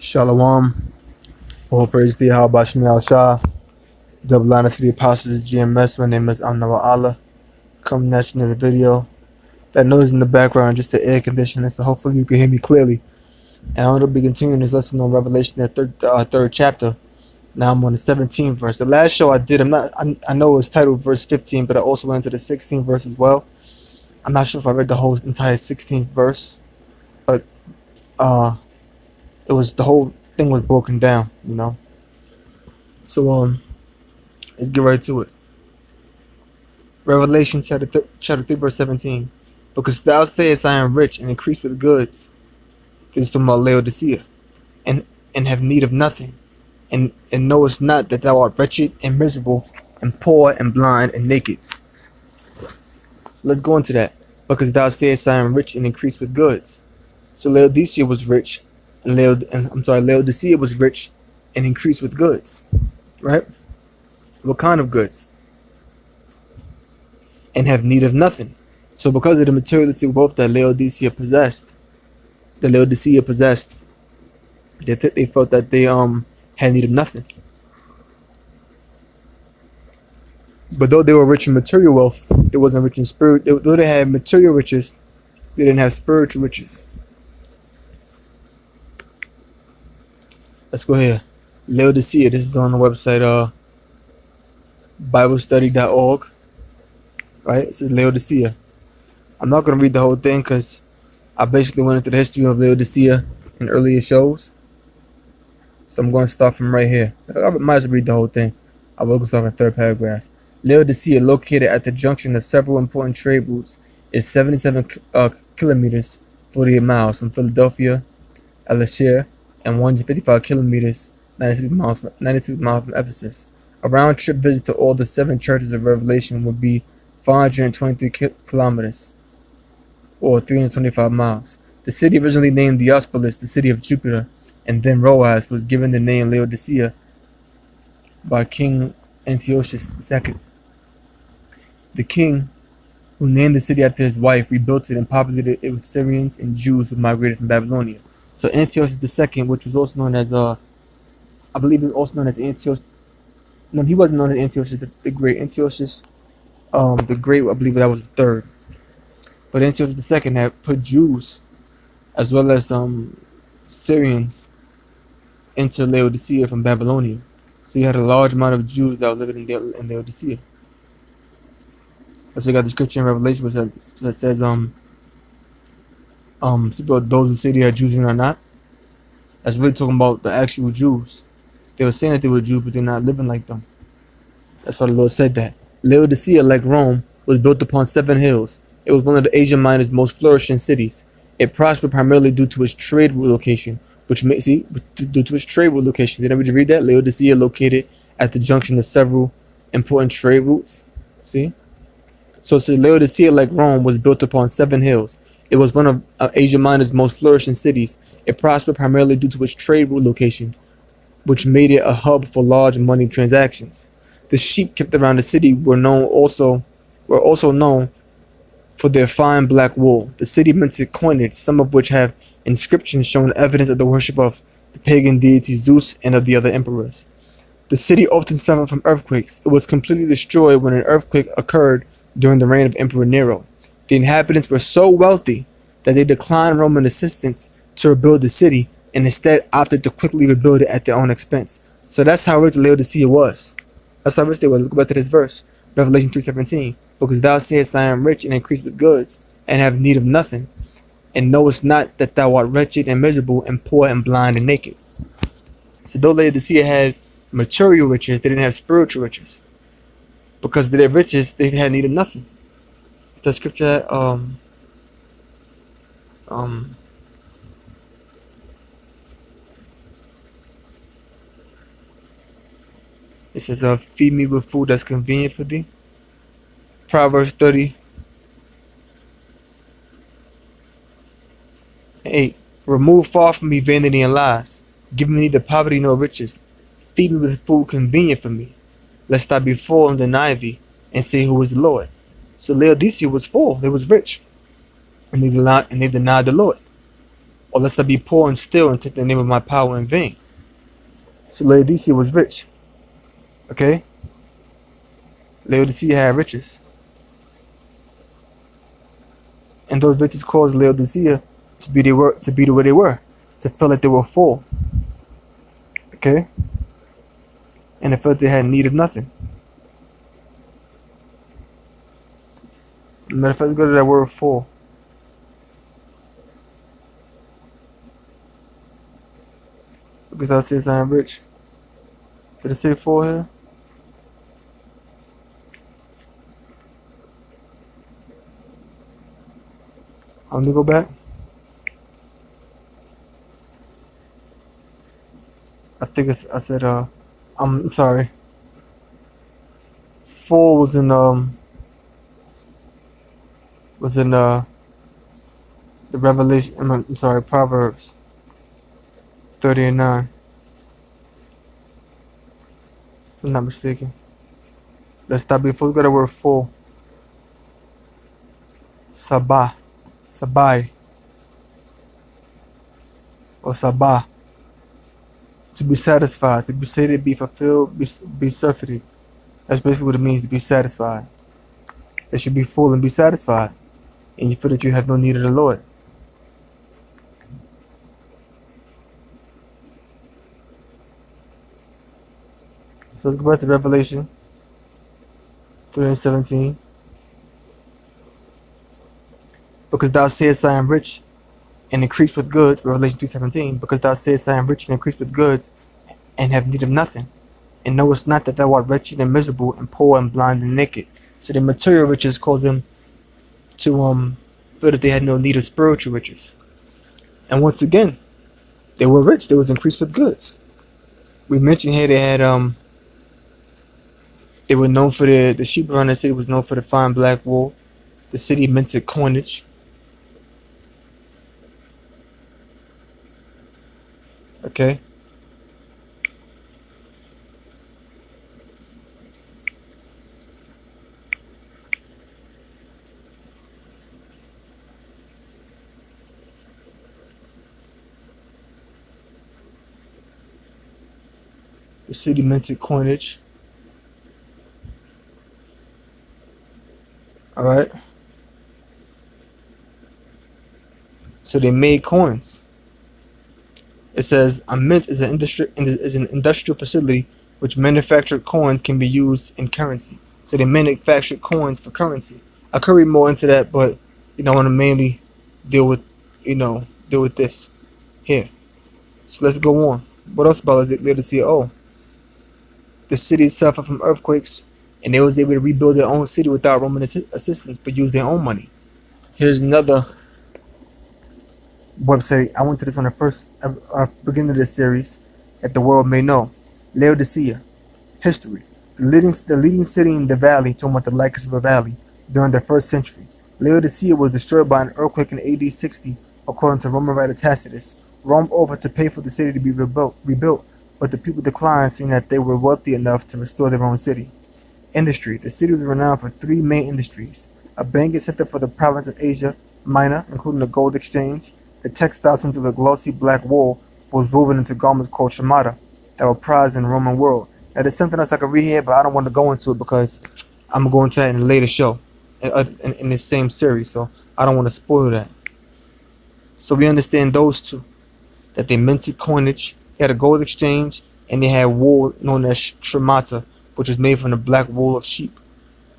Shalom. All praise to Yahweh Bashmi Al-Shah. Double honor to the apostles of GMS. My name is Amnawa Allah. Coming at you in the video. That noise in the background, just the air conditioning, so hopefully you can hear me clearly. And I'm going to be continuing this lesson on Revelation, the third chapter. Now I'm on the 17th verse. The last show I did, I know it was titled verse 15, but I also went into the 16th verse as well. I'm not sure if I read the whole entire 16th verse, but it was the whole thing was broken down, you know. So let's get right to it. Revelation chapter 3 verse 17. Because thou sayest, I am rich and increase with goods. This is from Laodicea, and have need of nothing, and knowest not that thou art wretched and miserable and poor and blind and naked. So let's go into that. Because thou sayest, I am rich and increase with goods. So Laodicea was rich, and Laodicea was rich and increased with goods, right? What kind of goods? And have need of nothing. So because of the materialistic wealth that Laodicea possessed, they felt that they had need of nothing. But though they were rich in material wealth, they wasn't rich in spirit. Though they had material riches, they didn't have spiritual riches. Let's go here. Laodicea. This is on the website BibleStudy.org. Right? It says Laodicea. I'm not going to read the whole thing because I basically went into the history of Laodicea in earlier shows. So I'm going to start from right here. I might as well read the whole thing. I will start in the third paragraph. Laodicea, located at the junction of several important trade routes, is 77 kilometers, 48 miles from Philadelphia, Laodicea, and 155 kilometers, 96 miles from Ephesus. A round-trip visit to all the 7 churches of Revelation would be 523 kilometers, or 325 miles. The city, originally named Diospolis, the city of Jupiter, and then Roas, was given the name Laodicea by King Antiochus II. The king, who named the city after his wife, rebuilt it and populated it with Syrians and Jews who migrated from Babylonia. So Antiochus II, which was also known as, I believe it was also known as Antiochus. No, he wasn't known as Antiochus the Great. Antiochus the Great, I believe that was the third. But Antiochus II had put Jews as well as Syrians into Laodicea from Babylonia. So you had a large amount of Jews that were living in Laodicea. So you got the scripture in Revelation that says those who say they are Jews and are not. That's really talking about the actual Jews. They were saying that they were Jews, but they're not living like them. That's why the Lord said that. Laodicea, like Rome, was built upon 7 hills. It was one of the Asia Minor's most flourishing cities. It prospered primarily due to its trade route location, due to its trade route location. Did everybody read that? Laodicea, located at the junction of several important trade routes. See? So Laodicea, like Rome, was built upon 7 hills. It was one of Asia Minor's most flourishing cities. It prospered primarily due to its trade route location, which made it a hub for large money transactions. The sheep kept around the city were also known for their fine black wool. The city minted coinage, some of which have inscriptions showing evidence of the worship of the pagan deity Zeus and of the other emperors. The city often suffered from earthquakes. It was completely destroyed when an earthquake occurred during the reign of Emperor Nero. The inhabitants were so wealthy that they declined Roman assistance to rebuild the city and instead opted to quickly rebuild it at their own expense. So that's how rich Laodicea was. That's how rich they were. Let's go back to this verse, Revelation 3:17. Because thou sayest, I am rich and increased with goods, and have need of nothing, and knowest not that thou art wretched and miserable and poor and blind and naked. So though Laodicea had material riches, they didn't have spiritual riches. Because of their riches, they had need of nothing. It's a scripture it says, feed me with food that's convenient for thee. Proverbs 30:8. Remove far from me vanity and lies. Give me neither poverty nor riches. Feed me with food convenient for me, lest I be full and deny thee, and say, who is the Lord? So Laodicea was full, they was rich, and they denied the Lord. or lest I be poor and steal and take the name of my power in vain. So Laodicea was rich. Okay? Laodicea had riches. And those riches caused Laodicea to be the way they were. To feel like they were full. Okay? And they felt they had need of nothing. Matter of fact, go to that word full. Because I said I'm rich. Did it say full here? Let me go back. I think I said I'm sorry. Full was in the Revelation. I'm sorry, Proverbs 30 and 9. If I'm not mistaken. Let's stop before we go to the word full. Sabah, Sabai, or Sabah. To be satisfied, to be sated, be fulfilled, be surfeited. That's basically what it means to be satisfied. It should be full and be satisfied, and you feel that you have no need of the Lord. So let's go back to Revelation 3 and 17. Because thou sayest I am rich and increased with goods, Revelation 2:17. Because thou sayest I am rich and increased with goods, and have need of nothing, and knowest not that thou art wretched and miserable, and poor and blind and naked. So the material riches caused them to feel that they had no need of spiritual riches. And once again, they were rich. They was increased with goods. We mentioned here they had they were known for the sheep around the city was known for the fine black wool. The city minted coinage. Okay. The city minted coinage. Alright. So they made coins. It says a mint is an industrial facility which manufactured coins can be used in currency. So they manufactured coins for currency. I could read more into that, but I want to mainly deal with deal with this here. So let's go on. What else about Laodicea? Oh, the city suffered from earthquakes, and they was able to rebuild their own city without Roman assistance, but use their own money. Here's another website. I went to this on the first beginning of this series, that the world may know. Laodicea, history. The leading city in the valley, talking about the Lycus River Valley, during the 1st century. Laodicea was destroyed by an earthquake in AD 60, according to Roman writer Tacitus. Rome offered to pay for the city to be rebuilt, but the people declined, seeing that they were wealthy enough to restore their own city. Industry. The city was renowned for 3 main industries: a banking center for the province of Asia Minor, including the gold exchange. The textile center with glossy black wool was woven into garments called shamata that were prized in the Roman world. Now, there's something else I could read here, but I don't want to go into it because I'm going to go into that in a later show in this same series, so I don't want to spoil that. So we understand those two, that they minted coinage, they had a gold exchange, and they had wool known as shamata, which was made from the black wool of sheep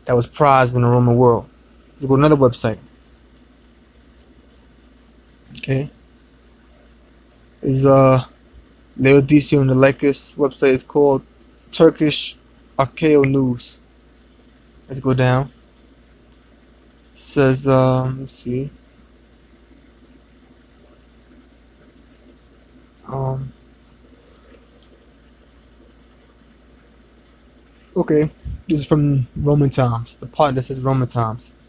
that was prized in the Roman world. Let's go to another website. Okay. Is Laodicea on the Lycus website is called Turkish Archaeo News. Let's go down. It says let's see. Okay, this is from Roman times. The part that says Roman times.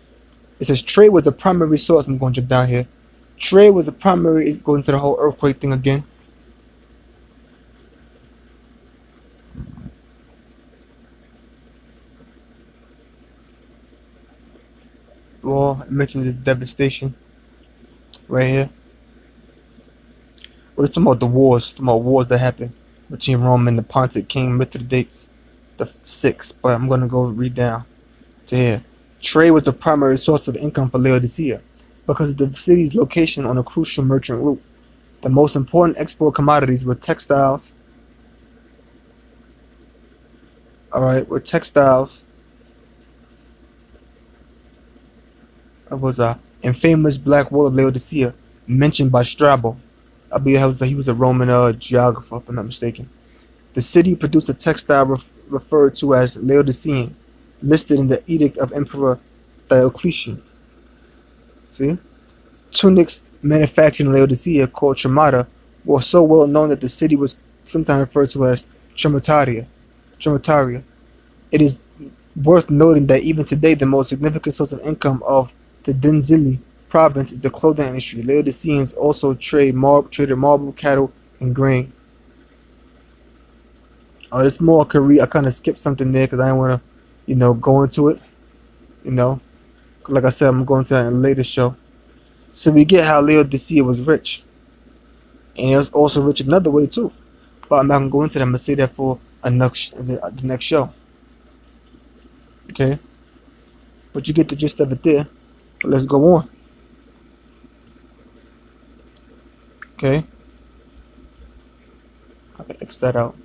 It says trade was the primary source. I'm going to jump down here. Trade was the primary. Going to the whole earthquake thing again. Well, it mentions this devastation right here. We're talking about the wars, talking about wars that happened between Rome and the Pontic King Mithridates the sixth. But I'm gonna go read down to here. Trade was the primary source of income for Laodicea because of the city's location on a crucial merchant route. The most important export commodities were textiles. Were textiles. It was a infamous black wall of Laodicea mentioned by Strabo. I believe he was a Roman geographer, if I'm not mistaken. The city produced a textile referred to as Laodician, listed in the Edict of Emperor Diocletian. See? Tunics manufactured in Laodicea, called Tremata, were so well known that the city was sometimes referred to as Tremataria. It is worth noting that even today the most significant source of income of the Denzili province is the clothing industry. Laodiceans also traded marble, cattle, and grain. There's more I could read. I kind of skipped something there because I didn't want to, go into it. Like I said, I'm going to that in a later show. So we get how Laodicea was rich. And it was also rich another way too. But I'm not going to go into that. I'm going to say that for the next show. Okay? But you get the gist of it there. But let's go on. Okay? I can X that out.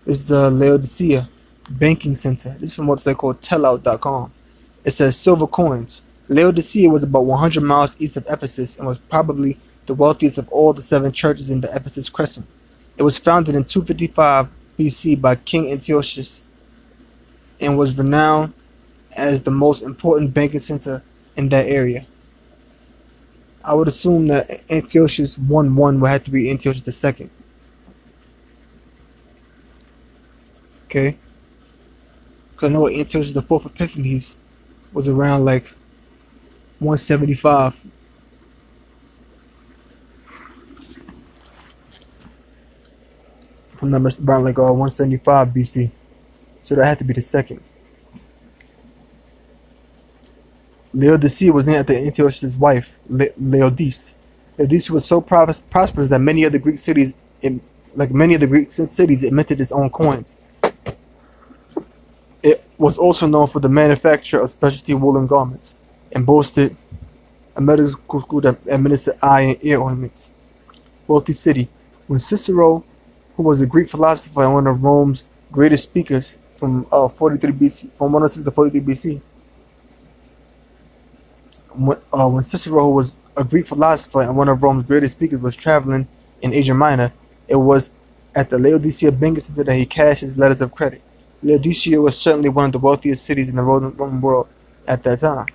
This is Laodicea Banking Center. This is from a website called tellout.com. It says silver coins. Laodicea was about 100 miles east of Ephesus and was probably the wealthiest of all the 7 churches in the Ephesus Crescent. It was founded in 255 BC by King Antiochus and was renowned as the most important banking center in that area. I would assume that Antiochus 1 would have to be Antiochus II. Okay? Because I know Antiochus the 4th Epiphanes was around like 175. If I'm not mistaken, around like 175 BC. So that had to be the second. Laodicea was named after Antiochus' wife, Laodice. Laodicea was so prosperous that many of the Greek cities, it minted its own coins. It was also known for the manufacture of specialty woolen garments and boasted a medical school that administered eye and ear ointments. Wealthy city. When Cicero, who was a Greek philosopher and one of Rome's greatest speakers from 43 BC, from 106 to 43 BC, when Cicero, who was a Greek philosopher and one of Rome's greatest speakers, was traveling in Asia Minor, it was at the Laodicea banking center that he cashed his letters of credit. Laodicea was certainly one of the wealthiest cities in the Roman world at that time.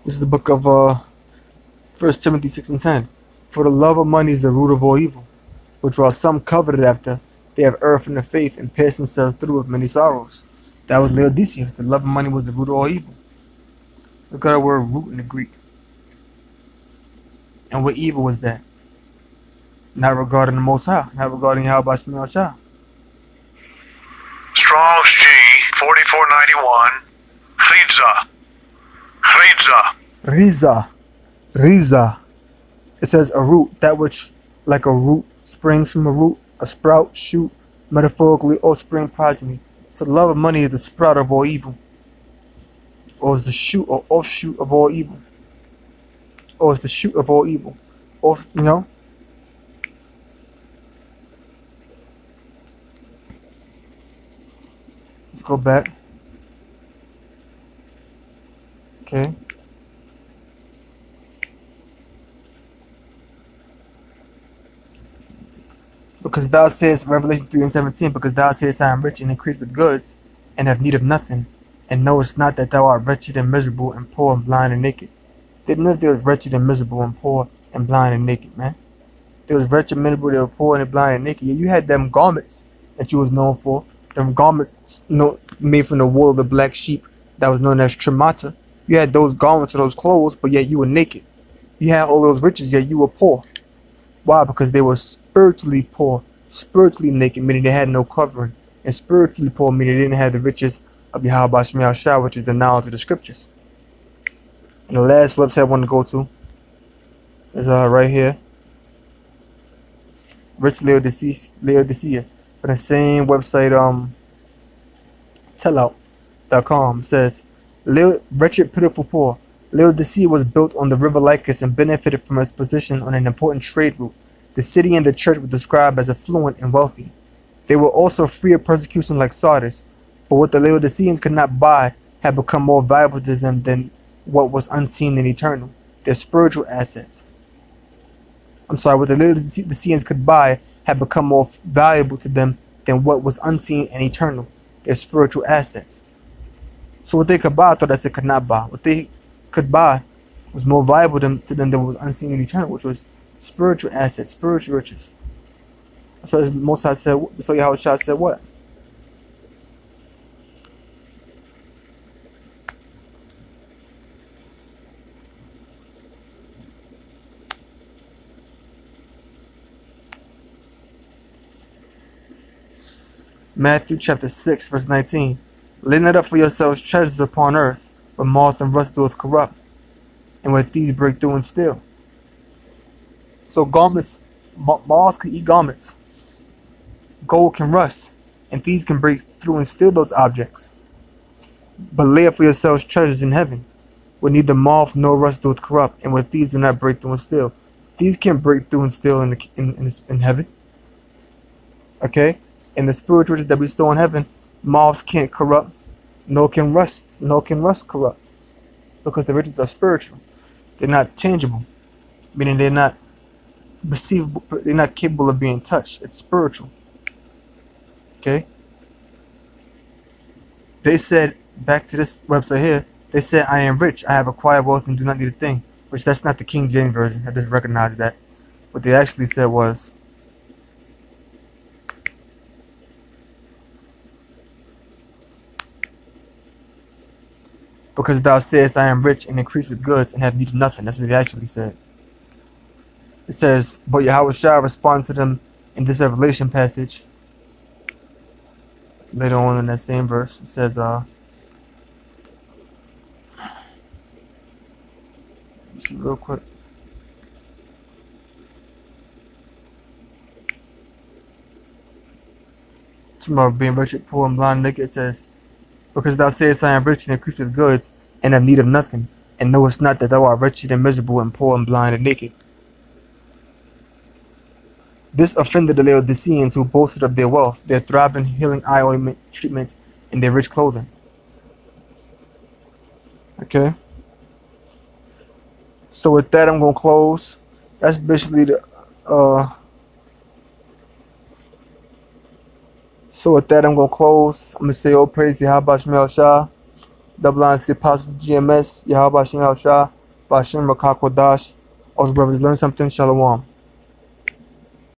This is the book of 1 Timothy 6:10. For the love of money is the root of all evil, which while some coveted after, they have erred from the faith and pierced themselves through with many sorrows. That was Laodicea. The love of money was the root of all evil. Look at the word root in the Greek. And what evil was that? Not regarding the Most High, not regarding Yahweh Shema Shah. Strong's G 4491. Riza. It says a root, that which like a root springs from a root, a sprout, shoot, metaphorically offspring progeny. So the love of money is the sprout of all evil, or is the shoot or offshoot of all evil, or is the shoot of all evil, or Let's go back. Okay. Because thou sayest, Revelation 3:17, because thou sayest, I am rich and increased with goods, and have need of nothing, and knowest not that thou art wretched and miserable and poor and blind and naked. They didn't know they was wretched and miserable and poor and blind and naked, man. They was wretched and miserable, they were poor and blind and naked. Yeah, you had them garments that you was known for, them garments made from the wool of the black sheep that was known as tremata. You had those garments or those clothes, but yet you were naked. You had all those riches, yet you were poor. Why? Because they were spiritually poor, spiritually naked, meaning they had no covering. And spiritually poor, meaning they didn't have the riches of Yahweh Shem Shah, which is the knowledge of the scriptures. And the last website I want to go to is right here, Rich Laodicea, from the same website, tellout.com says, wretched, pitiful, poor. Laodicea was built on the river Lycus and benefited from its position on an important trade route. The city and the church were described as affluent and wealthy. They were also free of persecution like Sardis, but what the Laodiceans could not buy had become more valuable to them than what was unseen and eternal, their spiritual assets. What the Laodiceans could buy had become more valuable to them than what was unseen and eternal, their spiritual assets. So what they could buy, I thought I said could not buy. What they could buy was more valuable to them than what was unseen and eternal, which was spiritual assets, spiritual riches. So most I said, so Yahweh Shah said what? Matthew chapter 6, verse 19. Lay not up for yourselves treasures upon earth, where moth and rust doeth corrupt, and where thieves break through and steal. So garments, moths can eat garments. Gold can rust, and thieves can break through and steal those objects. But lay up for yourselves treasures in heaven, where neither moth nor rust doeth corrupt, and where thieves do not break through and steal. Thieves can't break through and steal in heaven. Okay? In the spiritual riches that we store in heaven, moths can't corrupt, nor can rust corrupt, because the riches are spiritual. They're not tangible, meaning they're not perceivable, they're not capable of being touched. It's spiritual. Okay? They said, back to this website here, they said, I am rich, I have acquired wealth and do not need a thing. Which that's not the King James Version. I just recognized that. What they actually said was, because thou sayest, I am rich and increase with goods and have need of nothing. That's what they actually said. It says, but Yahweh Shah responded to them in this Revelation passage. Later on in that same verse, it says, let me see real quick. Tomorrow being wretched, poor, and blind, naked, it says, because thou sayest, I am rich and increase with goods and have need of nothing, and knowest not that thou art wretched and miserable and poor and blind and naked. This offended the Laodiceans, who boasted of their wealth, their thriving healing eye ointment treatments, and their rich clothing. Okay? So with that, I'm going to close. That's basically the... So with that, I'm going to close. I'm going to say, oh, praise to Yahweh Shem Shah. Double honors to the Apostle GMS, Yahweh Shem Shah, Bashem Rakak Wadash. All the brothers learn something. Shalom.